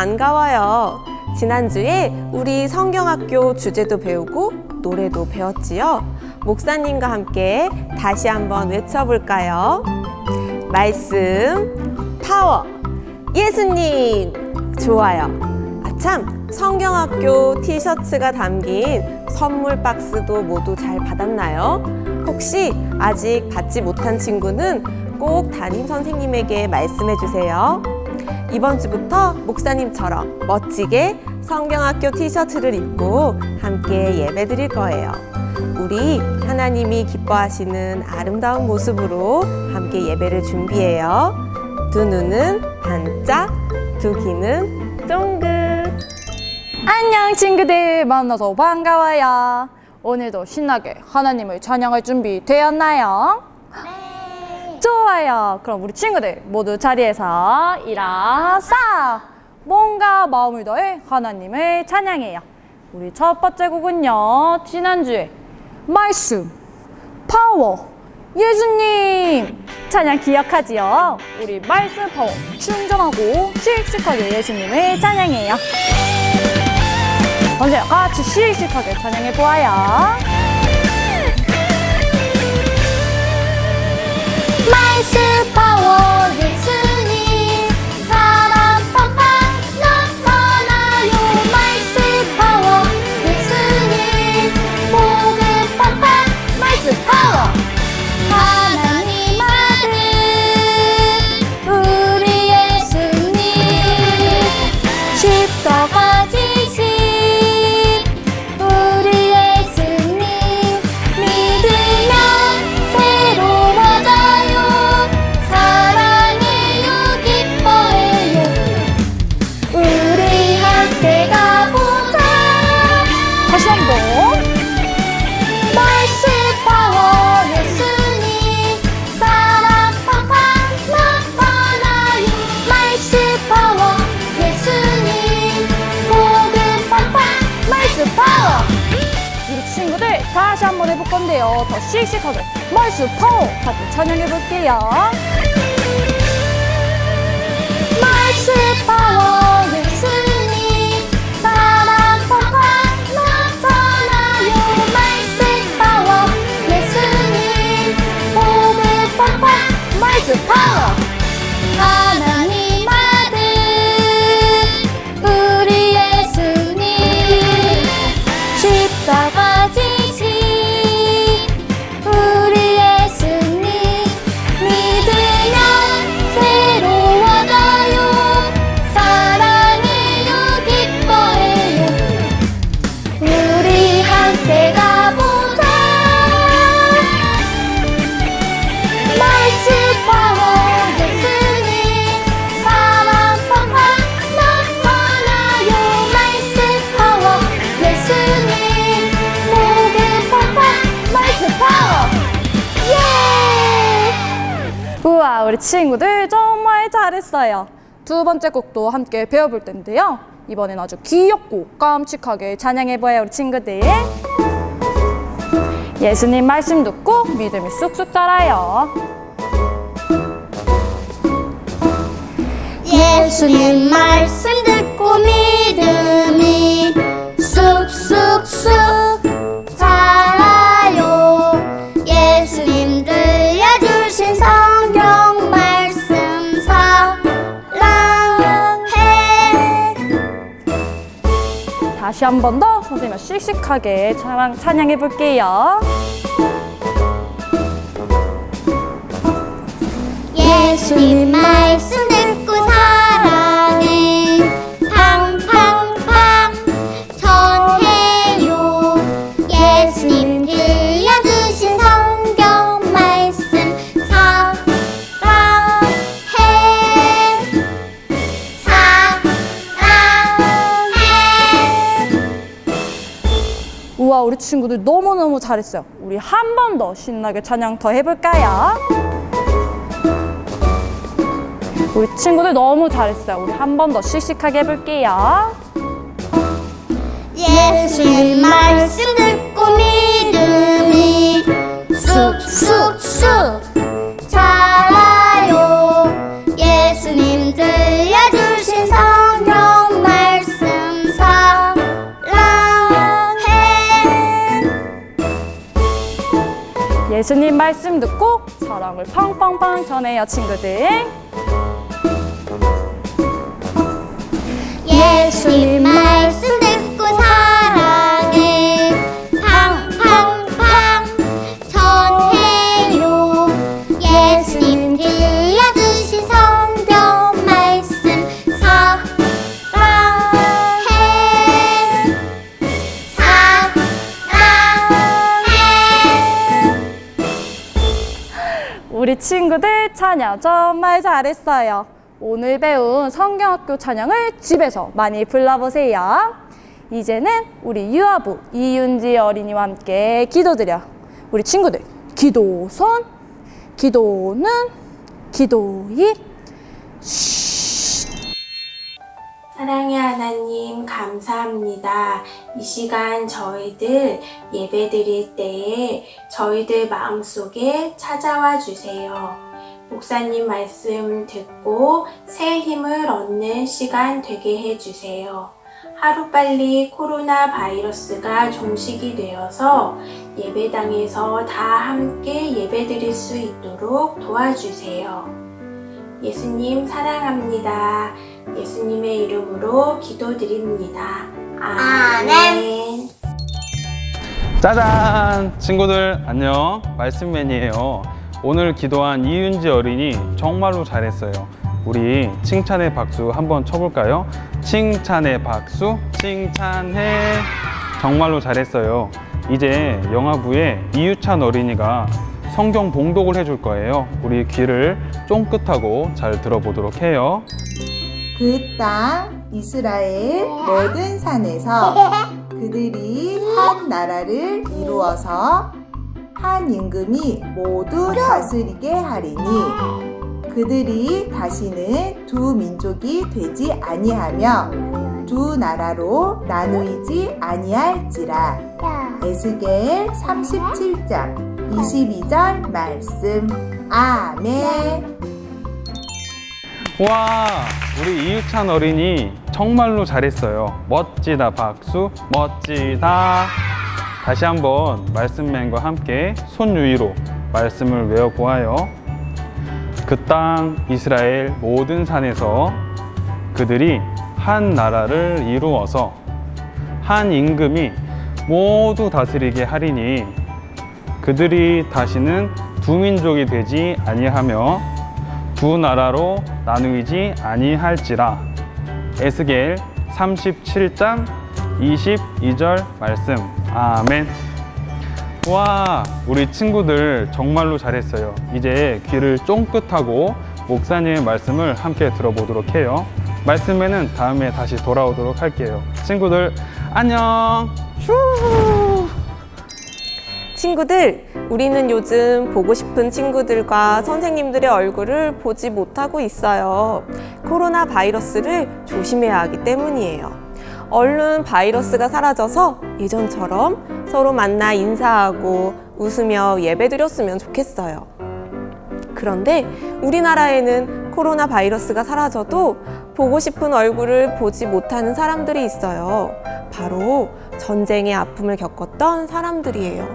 반가워요. 지난주에 우리 성경학교 주제도 배우고 노래도 배웠지요. 목사님과 함께 다시 한번 외쳐볼까요? 말씀, 파워, 예수님! 좋아요. 아참, 성경학교 티셔츠가 담긴 선물 박스도 모두 잘 받았나요? 혹시 아직 받지 못한 친구는 꼭 담임 선생님에게 말씀해 주세요. 이번 주부터 목사님처럼 멋지게 성경학교 티셔츠를 입고 함께 예배 드릴 거예요. 우리 하나님이 기뻐하시는 아름다운 모습으로 함께 예배를 준비해요. 두 눈은 반짝, 두 귀는 쫑긋. 안녕 친구들, 만나서 반가워요. 오늘도 신나게 하나님을 찬양할 준비 되었나요? 네. 좋아요. 그럼 우리 친구들 모두 자리에서 일어서 몸과 마음을 다해 하나님을 찬양해요. 우리 첫 번째 곡은요, 지난주에 말씀, 파워, 예수님 찬양 기억하지요? 우리 말씀 파워 충전하고 씩씩하게 예수님을 찬양해요. 먼저 같이 씩씩하게 찬양해 보아요. 말씀 파워 예수님 사랑 팡팡 나타나요. 말씀 파워 예수님 복음 팡팡 말씀 파워 하나님 아들 우리 예수님 십자가 지신 우리 예수님 믿으면 새로워져요. 사랑해요 기뻐해요. 우리 함께 가보자. 다시 한번. 말씀 파워 예수님 사랑 팡팡 나타나요. 말씀 파워 예수님 복음 팡팡 말씀 파워. 우리 친구들 다시 한번 해볼 건데요. 더 씩씩하게 말씀 파워 같이 찬양해 볼게요. 말씀 파워 예수님 사랑 팡팡 나타나요. 말씀 파워 예수님 복음 팡팡 말씀 파워 하나님 아들 우리 예수님 십자가 지신 우리 예수님 믿으면 새로워져요. 사랑해요 기뻐해요. 우리 함께 가보자. 말씀 파워 예수님 사랑 팡팡 나타나요. 말씀 파워 예수님 복음 팡팡 말씀 파워 예! 우와, 우리 친구들 정말 잘했어요. 두 번째 곡도 함께 배워볼 텐데요. 이번엔 아주 귀엽고 깜찍하게 찬양해봐요, 우리 친구들. 예수님 말씀 듣고 믿음이 쑥쑥 자라요. 예수님 말씀 듣고 믿음이 쑥쑥쑥 자라요. 예수님 들려주신 성경 말씀 사랑해. 다시 한 번 더 선생님과 씩씩하게 찬양해 볼게요. 예수님 말씀 듣고 사랑해 팡팡팡 전해요. 예수님 들려주신 성경 말씀 사랑해 사랑해. 우와, 우리 친구들 너무너무 잘했어요. 우리 한 번 더 신나게 찬양 더 해볼까요? 우리 친구들 너무 잘했어요. 우리 한 번 더 씩씩하게 해볼게요. 예수님 말씀 듣고 믿음이 쑥쑥쑥 자라요. 예수님 들려주신 성경 예수님 말씀 듣고 사랑을 팡팡팡 전해요, 친구들. 예수님 말씀 듣고 사랑을 팡팡팡 전해요. 예수님 들려주신 성경 말씀 사랑해 우리 친구들 찬양 정말 잘했어요. 오늘 배운 성경학교 찬양을 집에서 많이 불러보세요. 이제는 우리 유아부 이윤지 어린이와 함께 기도드려. 우리 친구들 기도손, 기도는, 기도입. 사랑의 하나님 감사합니다. 이 시간 저희들 예배 드릴 때에 저희들 마음속에 찾아와 주세요. 목사님 말씀 듣고 새 힘을 얻는 시간 되게 해주세요. 하루빨리 코로나 바이러스가 종식이 되어서 예배당에서 다 함께 예배 드릴 수 있도록 도와주세요. 예수님 사랑합니다. 예수님의 이름으로 기도드립니다. 아멘. 짜잔! 친구들 안녕. 말씀맨이에요. 오늘 기도한 이윤지 어린이 정말로 잘했어요. 우리 칭찬의 박수 한번 쳐볼까요? 칭찬의 박수, 칭찬해. 정말로 잘했어요. 이제 영화부에 이유찬 어린이가 성경 봉독을 해줄 거예요. 우리 귀를 쫑긋하고 잘 들어보도록 해요. 그 땅 이스라엘 모든 산에서 그들이 한 나라를 이루어서 한 임금이 모두 다스리게 하리니 그들이 다시는 두 민족이 되지 아니하며 두 나라로 나누이지 아니할지라. 에스겔 37장 22절 말씀. 아멘. 와, 우리 이유찬 어린이 정말로 잘했어요. 멋지다 박수, 멋지다. 다시 한번 말씀맨과 함께 손 위로 말씀을 외워보아요. 그 땅 이스라엘 모든 산에서 그들이 한 나라를 이루어서 한 임금이 모두 다스리게 하리니 그들이 다시는 두 민족이 되지 아니하며 두 나라로 나누이지 아니할지라. 에스겔 37장 22절 말씀. 아멘. 와, 우리 친구들 정말로 잘했어요. 이제 귀를 쫑긋하고 목사님의 말씀을 함께 들어보도록 해요. 말씀에는 다음에 다시 돌아오도록 할게요. 친구들 안녕. 슈. 친구들, 우리는 요즘 보고 싶은 친구들과 선생님들의 얼굴을 보지 못하고 있어요. 코로나 바이러스를 조심해야 하기 때문이에요. 얼른 바이러스가 사라져서 예전처럼 서로 만나 인사하고 웃으며 예배드렸으면 좋겠어요. 그런데 우리나라에는 코로나 바이러스가 사라져도 보고 싶은 얼굴을 보지 못하는 사람들이 있어요. 바로 전쟁의 아픔을 겪었던 사람들이에요.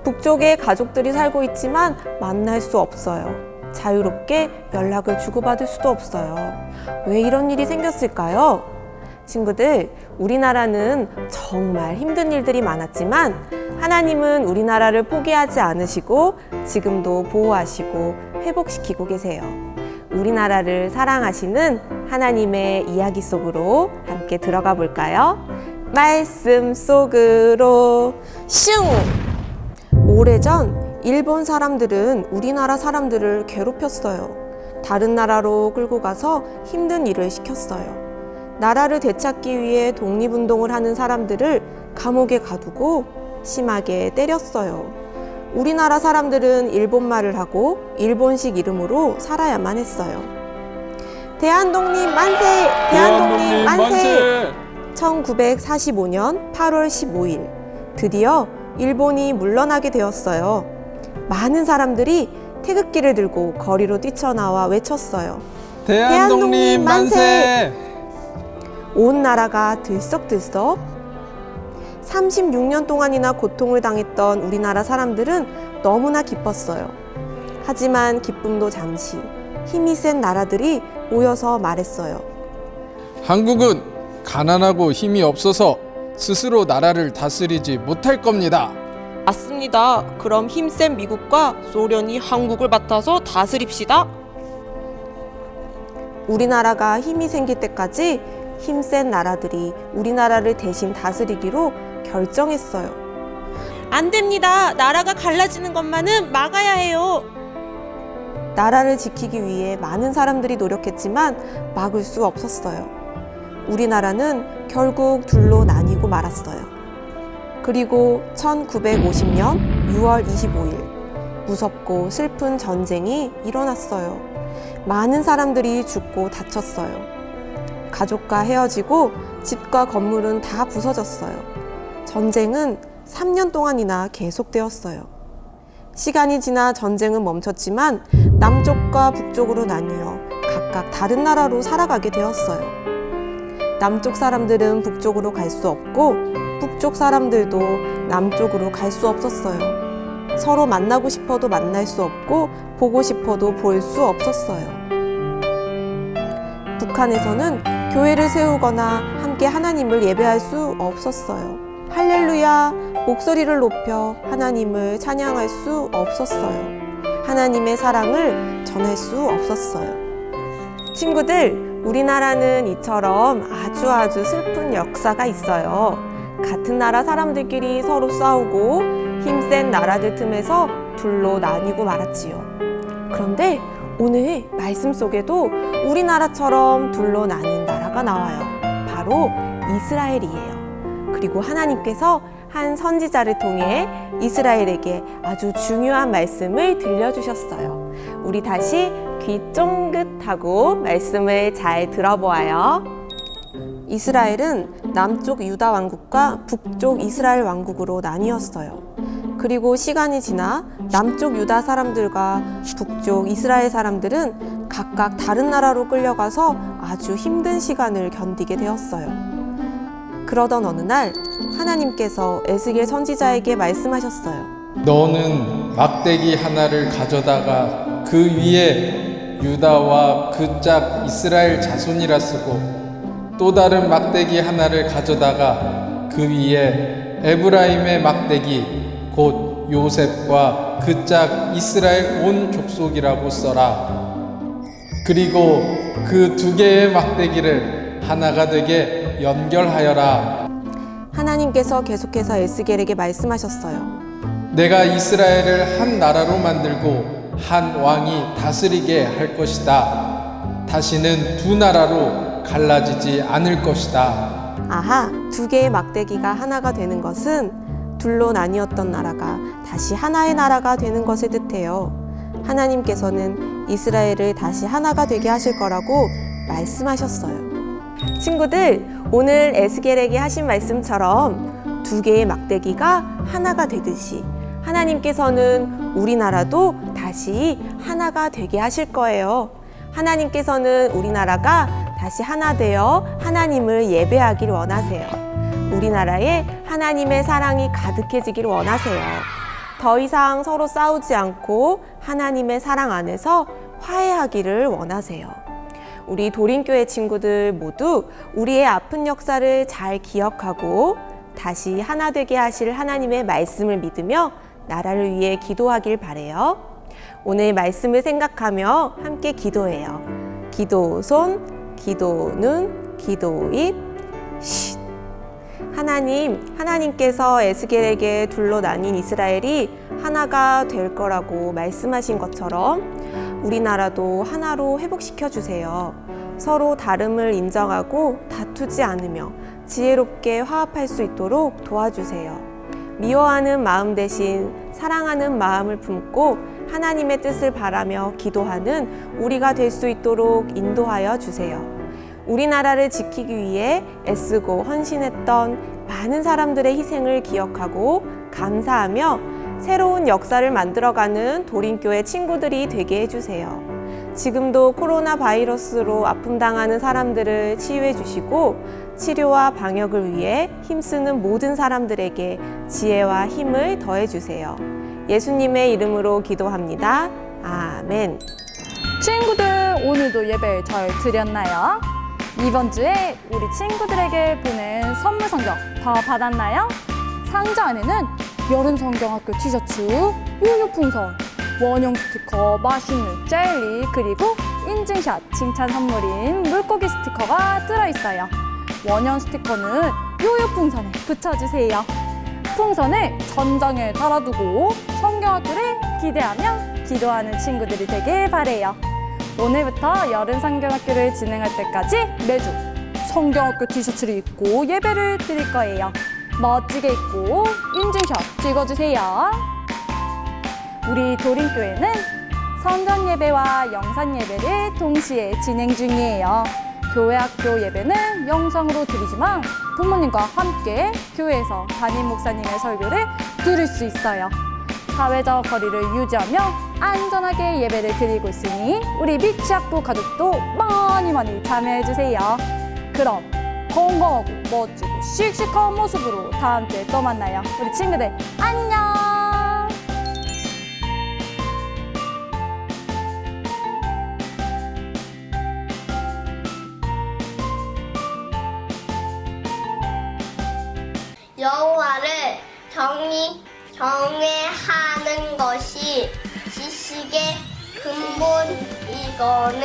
북쪽에 가족들이 살고 있지만 만날 수 없어요. 자유롭게 연락을 주고받을 수도 없어요. 왜 이런 일이 생겼을까요? 친구들, 우리나라는 정말 힘든 일들이 많았지만 하나님은 우리나라를 포기하지 않으시고 지금도 보호하시고 회복시키고 계세요. 우리나라를 사랑하시는 하나님의 이야기 속으로 함께 들어가 볼까요? 말씀 속으로 슝! 오래전 일본 사람들은 우리나라 사람들을 괴롭혔어요. 다른 나라로 끌고 가서 힘든 일을 시켰어요. 나라를 되찾기 위해 독립운동을 하는 사람들을 감옥에 가두고 심하게 때렸어요. 우리나라 사람들은 일본말을 하고 일본식 이름으로 살아야만 했어요. 대한독립 만세! 대한독립 만세! 1945년 8월 15일 드디어 일본이 물러나게 되었어요. 많은 사람들이 태극기를 들고 거리로 뛰쳐나와 외쳤어요. 대한독립 만세! 온 나라가 들썩들썩 36년 동안이나 고통을 당했던 우리나라 사람들은 너무나 기뻤어요. 하지만 기쁨도 잠시, 힘이 센 나라들이 모여서 말했어요. 한국은 가난하고 힘이 없어서 스스로 나라를 다스리지 못할 겁니다. 맞습니다. 그럼 힘센 미국과 소련이 한국을 맡아서 다스립시다. 우리나라가 힘이 생길 때까지 힘센 나라들이 우리나라를 대신 다스리기로 결정했어요. 안 됩니다. 나라가 갈라지는 것만은 막아야 해요. 나라를 지키기 위해 많은 사람들이 노력했지만 막을 수 없었어요. 우리나라는 결국 둘로 나뉘고 말았어요. 그리고 1950년 6월 25일 무섭고 슬픈 전쟁이 일어났어요. 많은 사람들이 죽고 다쳤어요. 가족과 헤어지고 집과 건물은 다 부서졌어요. 전쟁은 3년 동안이나 계속되었어요. 시간이 지나 전쟁은 멈췄지만 남쪽과 북쪽으로 나뉘어 각각 다른 나라로 살아가게 되었어요. 남쪽 사람들은 북쪽으로 갈 수 없고 북쪽 사람들도 남쪽으로 갈 수 없었어요. 서로 만나고 싶어도 만날 수 없고 보고 싶어도 볼 수 없었어요. 북한에서는 교회를 세우거나 함께 하나님을 예배할 수 없었어요. 할렐루야 목소리를 높여 하나님을 찬양할 수 없었어요. 하나님의 사랑을 전할 수 없었어요. 친구들, 우리나라는 이처럼 아주 슬픈 역사가 있어요. 같은 나라 사람들끼리 서로 싸우고 힘센 나라들 틈에서 둘로 나뉘고 말았지요. 그런데 오늘 말씀 속에도 우리나라처럼 둘로 나뉜 나라가 나와요. 바로 이스라엘이에요. 그리고 하나님께서 한 선지자를 통해 이스라엘에게 아주 중요한 말씀을 들려주셨어요. 우리 다시 귀 쫑긋하고 말씀을 잘 들어보아요. 이스라엘은 남쪽 유다 왕국과 북쪽 이스라엘 왕국으로 나뉘었어요. 그리고 시간이 지나 남쪽 유다 사람들과 북쪽 이스라엘 사람들은 각각 다른 나라로 끌려가서 아주 힘든 시간을 견디게 되었어요. 그러던 어느 날 하나님께서 에스겔 선지자에게 말씀하셨어요. 너는 막대기 하나를 가져다가 그 위에 유다와 그 짝 이스라엘 자손이라 쓰고 또 다른 막대기 하나를 가져다가 그 위에 에브라임의 막대기 곧 요셉과 그 짝 이스라엘 온 족속이라고 써라. 그리고 그 두 개의 막대기를 하나가 되게 연결하여라. 하나님께서 계속해서 에스겔에게 말씀하셨어요. 내가 이스라엘을 한 나라로 만들고 한 왕이 다스리게 할 것이다. 다시는 두 나라로 갈라지지 않을 것이다. 아하, 두 개의 막대기가 하나가 되는 것은 둘로 나뉘었던 나라가 다시 하나의 나라가 되는 것을 뜻해요. 하나님께서는 이스라엘을 다시 하나가 되게 하실 거라고 말씀하셨어요. 친구들, 오늘 에스겔에게 하신 말씀처럼 두 개의 막대기가 하나가 되듯이 하나님께서는 우리나라도 다시 하나가 되게 하실 거예요. 하나님께서는 우리나라가 다시 하나 되어 하나님을 예배하길 원하세요. 우리나라에 하나님의 사랑이 가득해지길 원하세요. 더 이상 서로 싸우지 않고 하나님의 사랑 안에서 화해하기를 원하세요. 우리 도림교회 친구들 모두 우리의 아픈 역사를 잘 기억하고 다시 하나 되게 하실 하나님의 말씀을 믿으며 나라를 위해 기도하길 바래요. 오늘 말씀을 생각하며 함께 기도해요. 기도 손, 기도 눈, 기도 입, 쉿. 하나님께서 에스겔에게 둘로 나뉜 이스라엘이 하나가 될 거라고 말씀하신 것처럼 우리나라도 하나로 회복시켜 주세요. 서로 다름을 인정하고 다투지 않으며 지혜롭게 화합할 수 있도록 도와주세요. 미워하는 마음 대신 사랑하는 마음을 품고 하나님의 뜻을 바라며 기도하는 우리가 될 수 있도록 인도하여 주세요. 우리나라를 지키기 위해 애쓰고 헌신했던 많은 사람들의 희생을 기억하고 감사하며 새로운 역사를 만들어가는 도림교회 친구들이 되게 해주세요. 지금도 코로나 바이러스로 아픔당하는 사람들을 치유해 주시고 치료와 방역을 위해 힘쓰는 모든 사람들에게 지혜와 힘을 더해 주세요. 예수님의 이름으로 기도합니다. 아멘. 친구들, 오늘도 예배 잘 드렸나요? 이번 주에 우리 친구들에게 보낸 선물 상자 다 받았나요? 상자 안에는 여름 성경학교 티셔츠, 우유 풍선, 원형 스티커, 맛있는 젤리, 그리고 인증샷 칭찬 선물인 물고기 스티커가 들어있어요. 원형 스티커는 요요 풍선에 붙여주세요. 풍선을 전장에 달아두고 성경학교를 기대하며 기도하는 친구들이 되길 바래요. 오늘부터 여름 성경학교를 진행할 때까지 매주 성경학교 티셔츠를 입고 예배를 드릴 거예요. 멋지게 입고 인증샷 찍어주세요. 우리 도림교회는 성전 예배와 영상 예배를 동시에 진행 중이에요. 교회 학교 예배는 영상으로 드리지만 부모님과 함께 교회에서 담임 목사님의 설교를 들을 수 있어요. 사회적 거리를 유지하며 안전하게 예배를 드리고 있으니 우리 미취학부 가족도 많이 참여해주세요. 그럼 건강하고 멋지고 씩씩한 모습으로 다음 주에 또 만나요. 우리 친구들 안녕. 여호와를 경외하는 것이 지식의 근본이거늘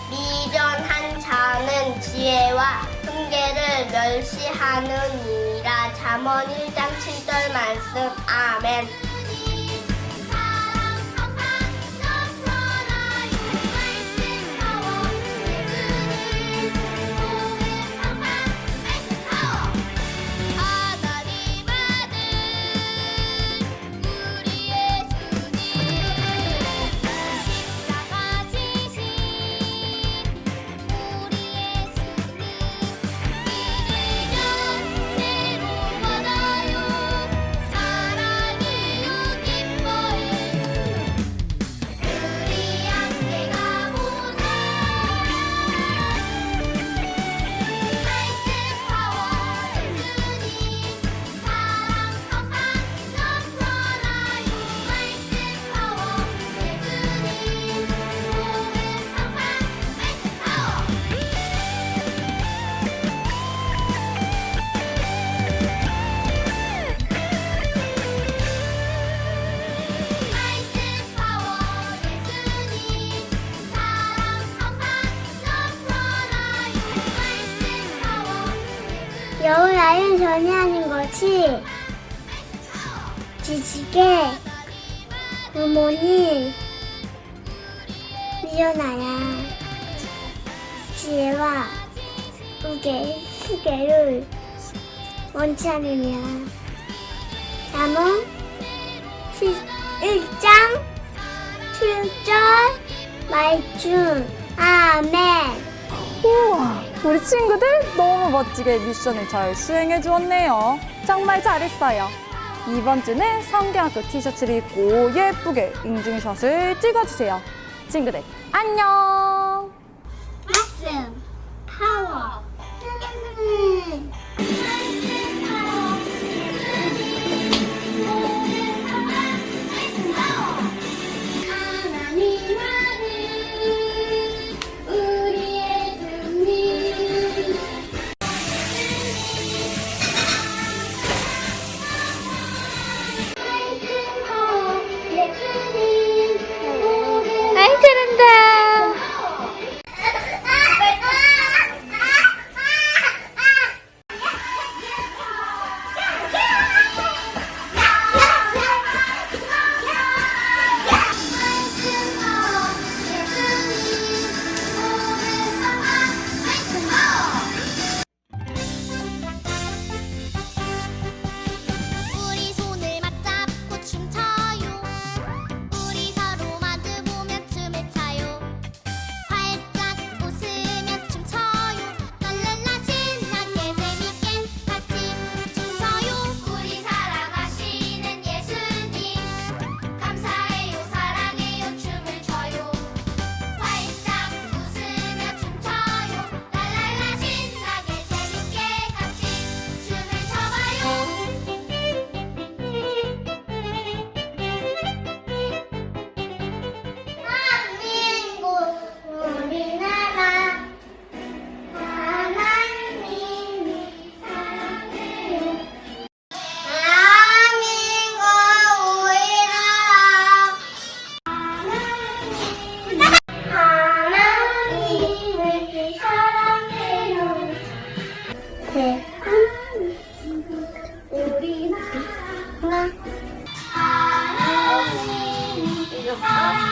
미련한 자는 지혜와 훈계를 멸시하느니라. 잠언 1장 7절 말씀. 아멘. 여호와를 전하는 것이 지식의 근본이 미련하라. 지혜와 훈계를 원치 않으냐. 잠언 1장 7절 말씀. 아멘. 우와, 우리 친구들 너무 멋지게 미션을 잘 수행해 주었네요. 정말 잘했어요. 이번 주는 성경학교 티셔츠를 입고 예쁘게 인증샷을 찍어주세요. 친구들 안녕. 말씀 파워. 하나.